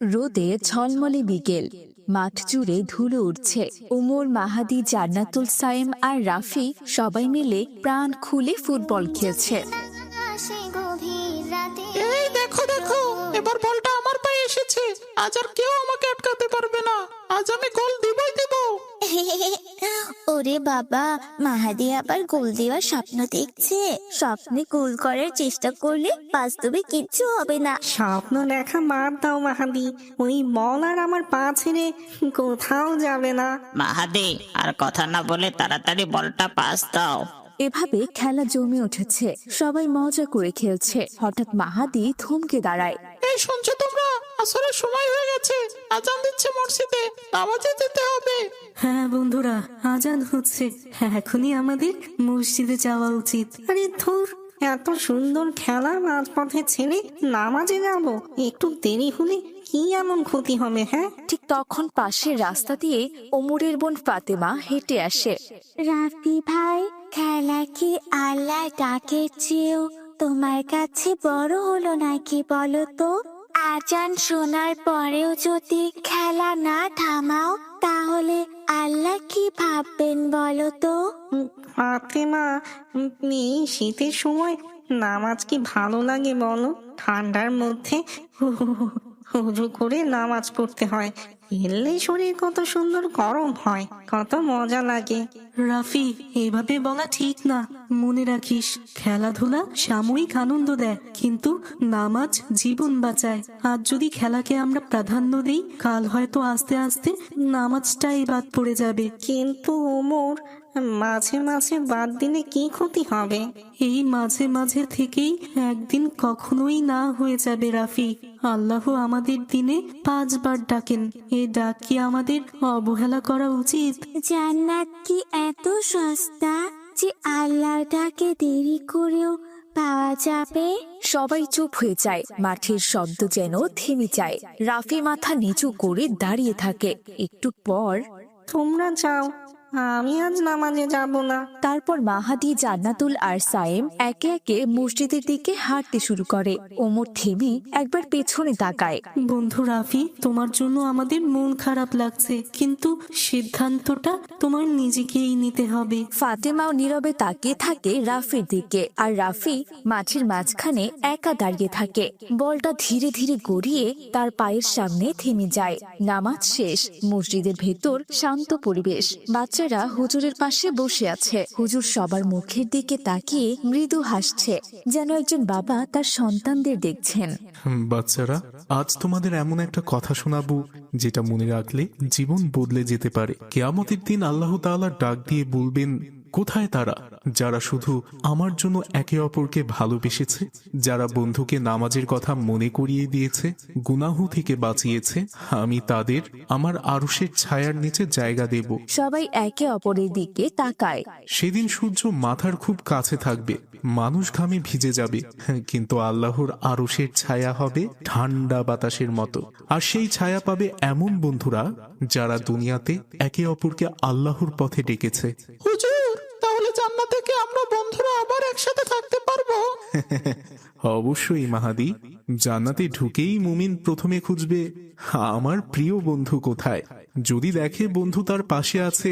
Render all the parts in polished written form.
রোদে ঝলমলে বিকেল, মাঠ জুড়ে ধুলো উঠছে। ওমর, মাহাদি, জান্নাতুল, সায়েম আর রাফি সবাই মিলে প্রাণ খুলে ফুটবল খেলছে। এই দেখো দেখো, এবার বলটা আমার পায়ে এসেছে। আজ আর কেউ আমাকে আটকাতে পারবে না। আজ আমি গোল দিবই দিব। ওরে বাবা, মাহাদি আবার গোল দেওয়ার স্বপ্ন দেখছে। স্বপ্নে গোল করার চেষ্টা করলে বাস্তবে কিচ্ছু হবে না। স্বপ্ন দেখা বাদ দাও মাহাদি, ওই বল আর আমার পা ছেড়ে কোথাও যাবে না। মাহাদি, আর কথা না বলে তাড়াতাড়ি বলটা পাস দাও। এভাবে খেলা জমে উঠেছে, সবাই মজা করে খেলছে। হঠাৎ মাহাদি থমকে দাঁড়ায়। এই শুনছো তোমরা? আসরের সময় হয়ে গেছে। আজান দিচ্ছে মসজিদে, নামাজে যেতে হবে। হ্যাঁ বন্ধুরা, আজান হচ্ছে, এখনই আমাদের মসজিদে যাওয়া উচিত। আরে ধুর, এত সুন্দর খেলা মাঝপথে ছেড়ে নামাজে যাব? একটু দেরি হলে কি এমন ক্ষতি হবে? হ্যাঁ, ঠিক তখন পাশের রাস্তা দিয়ে ওমরের বোন ফাতেমা হেঁটে আসে। রাফি ভাই, খেলা কি আল্লাহ ডাকের চেয়েও তোমার কাছে বড় হলো নাকি বলো তো? আজান শোনার পরেও যদি খেলা না থামাও, তাহলে আল্লাহ কি ভাববেন বলো তো? ফাতেমা, এই শীতের সময় নামাজ কি ভালো লাগে বলো? ঠান্ডার মধ্যে উজু করে নামাজ পড়তে হয়, এলে শরীর কত সুন্দর গরম হয়, কত মজা লাগে। রাফি, এভাবে বলা ঠিক না। মনে রাখিস, খেলাধুলা সাময়িক আনন্দ দেয়, কিন্তু নামাজ জীবন বাঁচায়। আজ যদি খেলাকে আমরা প্রাধান্য দিই, কাল হয়তো আস্তে আস্তে নামাজটাই বাদ পড়ে যাবে। কিন্তু ওমর, মাঝে মাঝে বাদ দিলে কি ক্ষতি হবে? এই মাঝে মাঝে থেকেই একদিন কখনোই না হয়ে যাবে রাফি। আল্লাহ আমাদের দিনে 5 বার ডাকেন, এই ডাক কি আমাদের অবহেলা করা উচিত? জান্নাত কি এত সস্তা যে আল্লাহ ডাকে দেরি করেও পাওয়া যাবে? সবাই চুপ হয়ে যায়, মাঠের শব্দ যেন থেমে যায়। রাফি মাথা নিচু করে দাঁড়িয়ে থাকে। একটু পর তোমরা যাও, আমি আজ নামাজে যাব না। তারপর মাহাদি, জান্নাতুল আর সায়েম একে একে মসজিদের দিকে হাঁটতে শুরু করে। ওমর থেমে একবার পেছনে তাকায়। বন্ধু রাফি, তোমার জন্য আমাদের মন খারাপ লাগছে, কিন্তু সিদ্ধান্তটা তোমার নিজেকেই নিতে হবে। ফাতেমাও নীরবে তাকিয়ে থাকে রাফির দিকে, আর রাফি মাঠের মাঝখানে একা দাঁড়িয়ে থাকে। বলটা ধীরে ধীরে গড়িয়ে তার পায়ের সামনে থেমে যায়। নামাজ শেষ। মসজিদের ভেতর শান্ত পরিবেশ। বাচ্চারা হুজুরের পাশে বসে আছে। হুজুর সবার মুখের দিকে তাকিয়ে মৃদু হাসছে, যেন একজন বাবা তার সন্তানদের দেখছেন। বাচ্চারা, আজ তোমাদের এমন একটা কথা শোনাবো যেটা মনে রাখলে জীবন বদলে যেতে পারে। কিয়ামতের দিন আল্লাহ তাআলা ডাক দিয়ে বলবেন, কোথায় তারা যারা শুধু আমার জন্য একে অপরকে ভালোবেসেছে, যারা বন্ধুকে নামাজের কথা মনে করিয়ে দিয়েছে, গুনাহ থেকে বাঁচিয়েছে? আমি তাদের আমার আরশের ছায়ার নিচে জায়গা দেব। সবাই একে অপরের দিকে তাকায়। সেদিন সূর্য মাথার খুব কাছে থাকবে, মানুষ ঘামে ভিজে যাবে, কিন্তু আল্লাহর আরশের ছায়া হবে ঠান্ডা বাতাসের মতো। আর সেই ছায়া পাবে এমন বন্ধুরা যারা দুনিয়াতে একে অপরকে আল্লাহর পথে ডেকেছে। হুজুর, তাহলে জান্নাতে কি আমরা বন্ধুরা আবার একসাথে থাকতে পারবো? অবশ্যই মাহাদি, জান্নাতে ঢুকেই মুমিন প্রথমে খুঁজবে আমার প্রিয় বন্ধু কোথায়। যদি দেখে বন্ধু তার পাশে আছে,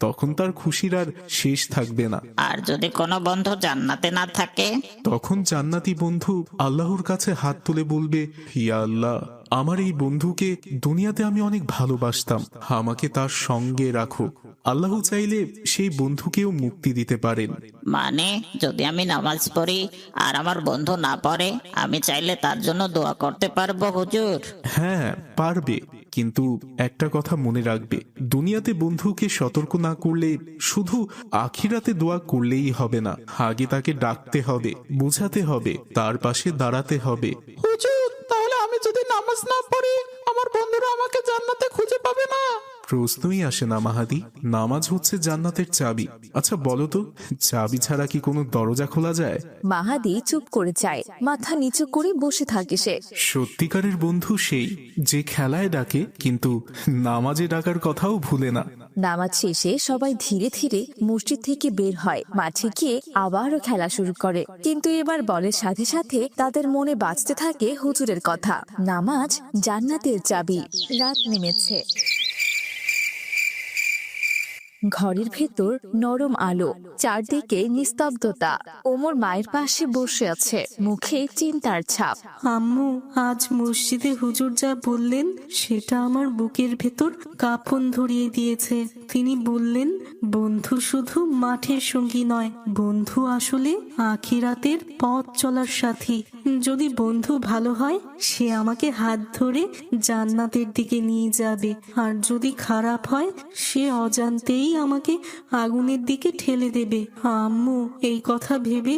তখন তার খুশির আর শেষ থাকবে না। আর যদি কোনো বন্ধু জান্নাতে না থাকে? তখন জান্নাতি বন্ধু আল্লাহর কাছে হাত তুলে বলবে, ইয়া আল্লাহ, আমার এই বন্ধুকে দুনিয়াতে আমি অনেক ভালোবাসতাম, আমাকে তার সঙ্গে রাখো। আল্লাহ চাইলে সেই বন্ধুকেও মুক্তি দিতে পারেন। মানে যদি আমি নামাজ পড়ি আর আমার বন্ধু না পড়ে, আমি চাইলে তার জন্য দোয়া করতে পারবো হুজুর? হ্যাঁ পারবে, কিন্তু একটা কথা মনে রাখবে, দুনিয়াতে বন্ধুকে সতর্ক না করলে শুধু আখিরাতে দোয়া করলেই হবে না। আগে তাকে ডাকতে হবে, বোঝাতে হবে, তার পাশে দাঁড়াতে হবে। হুজুর, তাহলে আমি যদি নামাজ না পড়ি, আমার বন্ধুরা আমাকে জান্নাতে খুঁজে পাবে না? প্রশ্নই আসে না মাহাদি, নামাজ হচ্ছে জান্নাতের চাবি। আচ্ছা বলো তো, চাবি ছাড়া কি কোনো দরজা খোলা যায়? মাহাদি চুপ করে যায়, মাথা নিচু করে বসে থাকে সে। সত্যিকারের বন্ধু সেই যে খেলায় ডাকে কিন্তু নামাজে ডাকার কথাও ভুলে না। নামাজ শেষে সবাই ধীরে ধীরে মসজিদ থেকে বের হয়, মাঠে গিয়ে আবারও খেলা শুরু করে। কিন্তু এবার বলের সাথে সাথে তাদের মনে বাজতে থাকে হুজুরের কথা, নামাজ জান্নাতের চাবি। রাত নেমেছে, ঘরের ভেতর নরম আলো, চারদিকে নিস্তব্ধতা। ওমর মায়ের পাশে বসে আছে, মুখে চিন্তার ছাপ। আম্মু, আজ মসজিদে হুজুর যা বললেন সেটা আমার বুকের ভেতর কাঁপন ধরিয়ে দিয়েছে। তিনি বললেন, বন্ধু শুধু মাঠের সঙ্গী নয়, বন্ধু আসলে আখিরাতের পথ চলার সাথী। যদি বন্ধু ভালো হয় সে আমাকে হাত ধরে জান্নাতের দিকে নিয়ে যাবে, আর যদি খারাপ হয় সে অজান্তেই আমাকে আগুনের দিকে ঠেলে দেবে। আম্মু, এই কথা ভেবে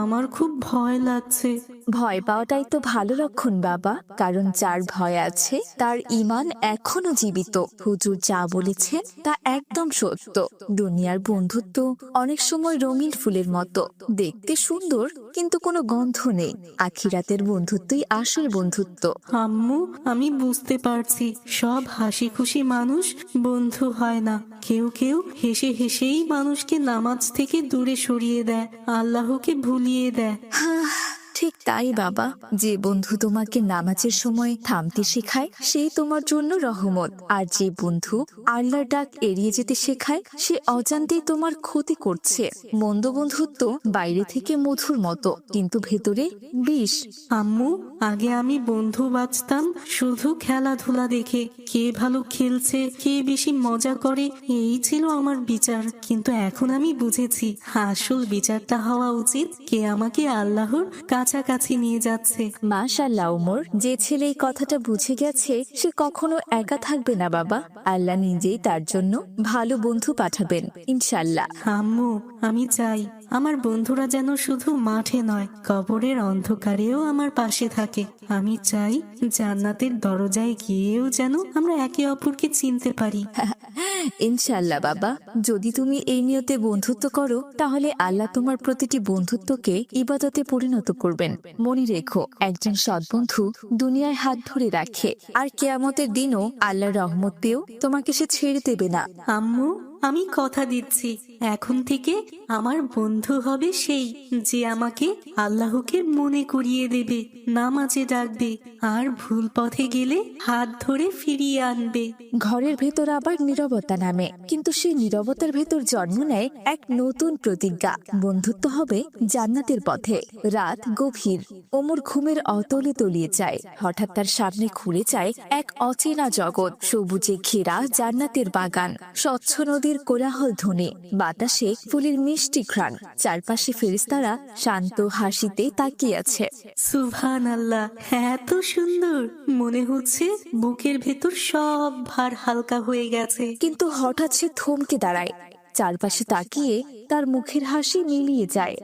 আমার খুব ভয় লাগছে। ভয় পাওয়াটাই তো ভালো লক্ষণ বাবা, কারণ যার ভয় আছে তার ঈমান এখনো জীবিত। হুজুর যা বলেছে তা একদম সত্য। দুনিয়ার বন্ধুত্ব অনেক সময় রঙিন ফুলের মতো, দেখতে সুন্দর কিন্তু কোনো গন্ধ নেই। আখিরাতের বন্ধুত্বই আসল বন্ধুত্ব। আম্মু, আমি বুঝতে পারছি সব হাসি খুশি মানুষ বন্ধু হয় না। কেউ কেউ হেসে হেসেই মানুষকে নামাজ থেকে দূরে সরিয়ে দেয়, আল্লাহকে ভুলিয়ে দেয়। ঠিক তাই বাবা, যে বন্ধু তোমাকে নামাজের সময় থামতে শেখায় সেই তোমার জন্য রহমত, আর যে বন্ধু আল্লাহর ডাক এড়িয়ে যেতে শেখায় সে অজান্তেই তোমার ক্ষতি করছে। মন্দ বন্ধুত্ব বাইরে থেকে মধুর মতো, কিন্তু ভেতরে বিষ। আম্মু, আগে আমি বন্ধু বাঁচতাম শুধু খেলাধুলা দেখে, কে ভালো খেলছে, কে বেশি মজা করে, এই ছিল আমার বিচার। কিন্তু এখন আমি বুঝেছি আসল বিচারটা হওয়া উচিত কে আমাকে আল্লাহর কাছাকাছি নিয়ে যাচ্ছে। মাশাআল্লাহ ওমর, যে ছেলে এই কথাটা বুঝে গেছে সে কখনো একা থাকবে না বাবা। আল্লাহ নিজেই তার জন্য ভালো বন্ধু পাঠাবেন ইনশাআল্লাহ। আম্মু, আমি চাই আমার বন্ধুরা যেন শুধু মাঠে নয়, কবরের অন্ধকারেও আমার পাশে থাকে। আমি চাই জান্নাতের দরজায় গিয়েও যেন আমরা একে অপরকে চিনতে পারি। ইনশাআল্লাহ বাবা, যদি তুমি এই নিয়তে বন্ধুত্ব করো তাহলে আল্লাহ তোমার প্রতিটি বন্ধুত্বকে ইবাদতে পরিণত করবেন। মনে রেখো, একজন সৎ বন্ধু দুনিয়ায় হাত ধরে রাখে, আর কিয়ামতের দিনও আল্লাহর রহমত পেয়েও তোমাকে সে ছেড়ে দেবে না। আম্মু, আমি কথা দিচ্ছি এখন থেকে আমার বন্ধু হবে সেই যে আমাকে আল্লাহকে মনে করিয়ে দেবে, নামাজে ডাকবে, আর ভুল পথে গেলে হাত ধরে ফিরিয়ে আনবে। ঘরের ভেতর আবার নীরবতা নামে, কিন্তু সেই নীরবতার ভেতর জন্ম নেয় এক নতুন প্রতিজ্ঞা। বন্ধুত্ব হবে জান্নাতের পথে। রাত গভীর, ওমর ঘুমের অতলে তলিয়ে যায়। হঠাৎ তার সামনে খুলে যায় এক অচেনা জগৎ, সবুজে ঘেরা জান্নাতের বাগান, স্বচ্ছ নদীর কোলাহল ধ্বনি, বাতাসে ফুলের মিষ্টি ঘ্রাণ, চারপাশে ফেরেশতারা শান্ত হাসিতে তাকিয়ে আছে। সুবহানাল্লাহ, এত সুন্দর, মনে হচ্ছে বুকের ভেতর সব ভার হালকা হয়ে গেছে। কিন্তু হঠাৎ সে থমকে দাঁড়ায়, চারপাশে তাকিয়ে তার মুখের হাসি মিলিয়ে যায়।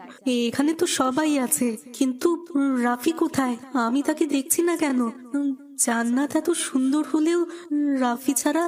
এখানে তো সবাই আছে, কিন্তু রাফি কোথায়? আমি তাকে দেখছি না কেন? জান্নাত এত সুন্দর হলেও রাফি ছাড়া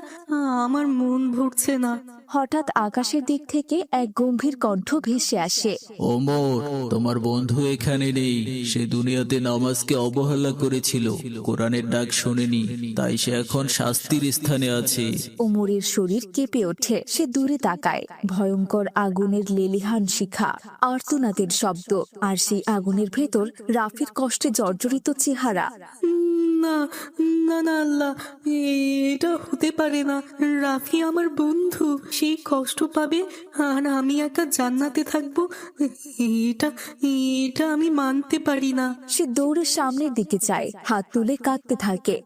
আমার মন ভরছে না। হঠাৎ আকাশের দিক থেকে এক গম্ভীর কণ্ঠ ভেসে আসে। ওমর, তোমার বন্ধু এখানে নেই। সে দুনিয়াতে নামাজকে অবহেলা করেছিল, কোরআনের ডাক শোনেনি, তাই সে এখন শাস্তির স্থানে আছে। ওমরের শরীর কেঁপে ওঠে, সে দূরে তাকায়। ভয়ঙ্কর আগুনের লেলিহান শিখা, আর্তনাদের শব্দ, আর সেই আগুনের ভেতর রাফির কষ্টে জর্জরিত চেহারা। না না না, আল্লাহ, এটা হতে পারে না। রাফি আমার বন্ধু, সে কষ্ট পাবে আর আমি একা জান্নাতে থাকবো, এটা এটা আমি মানতে পারি না। সে দৌড়ে সামনের দিকে যায়, হাত তুলে কাঁদতে থাকে।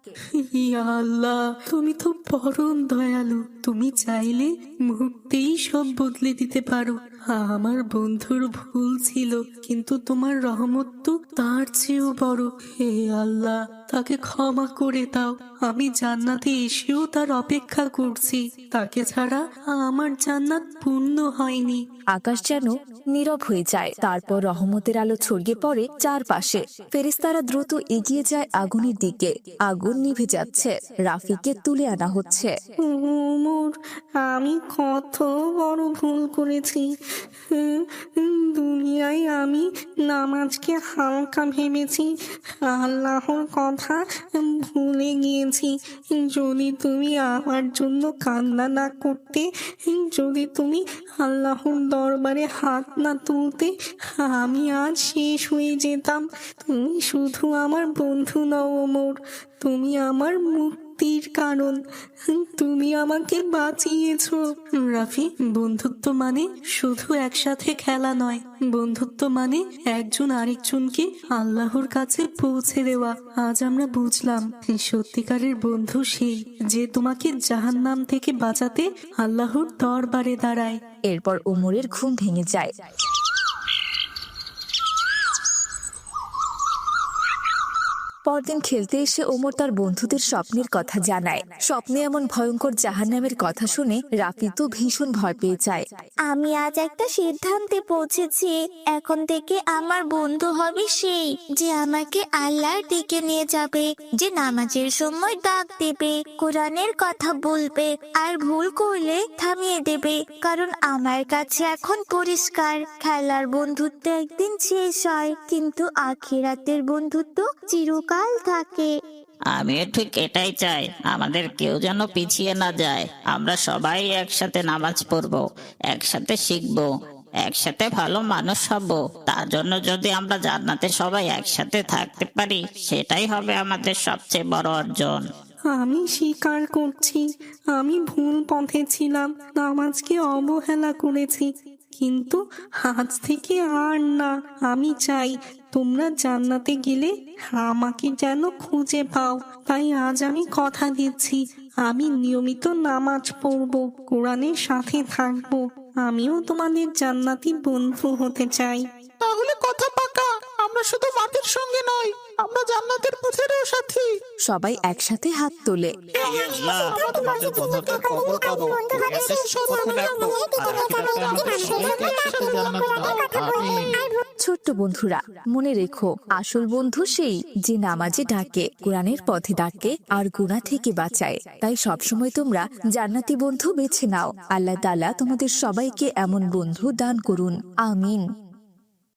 ইয়া আল্লাহ, তুমি তো পরম দয়ালু, তুমি চাইলে মুহূর্তেই সব বদলে দিতে পারো। আমার বন্ধুর ভুল ছিল, কিন্তু তোমার রহমত তো তার চেয়েও বড়। হে আল্লাহ, তাকে ক্ষমা করে দাও। আমি জান্নাতে এসেও তার অপেক্ষা করছি, তাকে ছাড়া আমার জান্নাত পূর্ণ হয়নি। আকাশ যেন নীরব হয়ে যায়, তারপর রহমতের আলো ছড়িয়ে পড়ে চারপাশে। ফেরেশতারা দ্রুত এগিয়ে যায় আগুনের দিকে। আগুন নিভে যাচ্ছে, রাফিকে তুলে আনা হচ্ছে। ওমর, আমি কত বড় ভুল করেছি। দুনিয়ায় আমি নামাজকে হালকা ভেবেছি, আল্লাহর কথা কথা ভুলে গিয়েছি। যদি তুমি আমার জন্য কান্না না করতে, যদি তুমি আল্লাহর দরবারে হাত না তুলতে, আমি আজ শেষ হয়ে যেতাম। তুমি শুধু আমার বন্ধু নও ওমর, তুমি আমার মুক্তির কারণ। তুমি আমাকে বাঁচিয়েছো। রাফি, বন্ধুত্ব মানে শুধু একসাথে খেলা নয়, বন্ধুত্ব মানে একজন আরেকজনকে আল্লাহর কাছে পৌঁছে দেওয়া। আজ আমরা বুঝলাম সত্যিকারের বন্ধু সেই যে তোমাকে জাহান্নাম থেকে বাঁচাতে আল্লাহর দরবারে দাঁড়ায়। এরপর ওমরের ঘুম ভেঙে যায়। পরদিন খেলতে এসে ওমর তার বন্ধুদের স্বপ্নের কথা জানায়। স্বপ্নে এমন ভয়ঙ্কর জাহান্নামের কথা শুনে রাফি তো ভীষণ ভয় পেয়ে যায়। আমি আজ একটা সিদ্ধান্তে পৌঁছেছি। এখন থেকে আমার বন্ধু হবে সেই যে আমাকে আল্লাহর দিকে নিয়ে যাবে, যে নামাজের সময় ডাক দেবে, কোরআনের কথা বলবে, আর ভুল করলে থামিয়ে দেবে। কারণ আমার কাছে এখন পরিষ্কার, খেলার বন্ধুত্ব একদিন শেষ হয়, কিন্তু আখিরাতের বন্ধুত্ব চিরকাল থাকে। আমিও ঠিক এটাই চাই, আমাদের কেউ যেন পিছিয়ে না যায়। আমরা সবাই একসাথে নামাজ পড়বো, একসাথে শিখবো, একসাথে ভালো মানুষ হব। তার জন্য যদি আমরা জান্নাতে সবাই একসাথে থাকতে পারি, সেটাই হবে আমাদের সবচেয়ে বড় অর্জন। আমি স্বীকার করছি, আমি ভুল পথে ছিলাম, নামাজকে অবহেলা করেছি, কিন্তু আজ থেকে আর না। আমি চাই তোমরা জান্নাতে গেলে আমাকে যেন খুঁজে পাও। তাই আজ আমি কথা দিচ্ছি, আমি নিয়মিত নামাজ পড়বো, কোরআনের সাথে থাকবো। আমিও তোমাদের জান্নাতি বন্ধু হতে চাই। তাহলে কথা পাকা, আমরা শুধু মাটির সঙ্গে নয়, আমরা জান্নাতের পথেরও সাথী। সবাই একসাথে হাত তোলে। ছোট্ট বন্ধুরা, মনে রেখো, আসল বন্ধু সেই যে নামাজে ডাকে, কোরআনের পথে ডাকে, আর গুনাহ থেকে বাঁচায়। তাই সবসময় তোমরা জান্নাতি বন্ধু বেছে নাও। আল্লাহ তাআলা তোমাদের সবাইকে এমন বন্ধু দান করুন। আমিন।